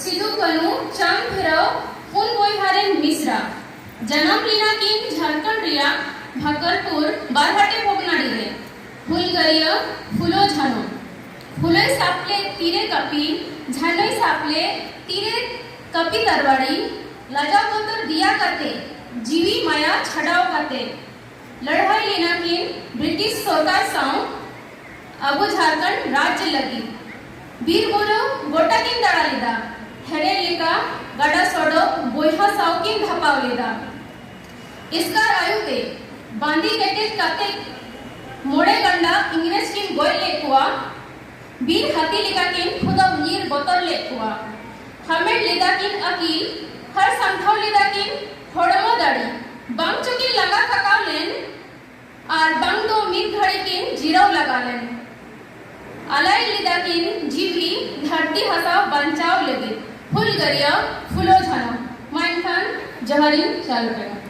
सिदु कनु चांद फिरव पुन बोयहारेन मिश्रा जन्म लीना किन झारखंड रिया भागलपुर बारहाटे भोगनाडी रे फुलगरिया फुलो झानो फुले सापले तीरे कपी झानई सापले तीरे कपी तरवाड़ी लजा बोतर दिया करते जीवी माया छड़ाव करते लड़ाई लेना किन ब्रिटिश सरकार साउ अब झारखंड राज्य लगी वीर बोलो गोटा किन दड़ा लेदा हेरे लेका गड़ा सोडो बोयहा साउ किन धपाव लेदा इसकार आयु ते बांदी केटे काते मोड़े गंडा इंग्रेज किन गोय लेकुआ वीर हाथी लेका किन खुदा नीर बोतर लेकुआ हमें लेदा किन अकील हर संथाव लेदा किन होड़मो दाड़ी बांग चुकी लगा थकाव लेन और बांग दो मीर घड़ी किन जीराव लगा लेन अलाई लेदा किन जीवी धरती हसाव बंचाव लगे फुलगरिया फुलो झानो माइन खान जहरीन चालू करना।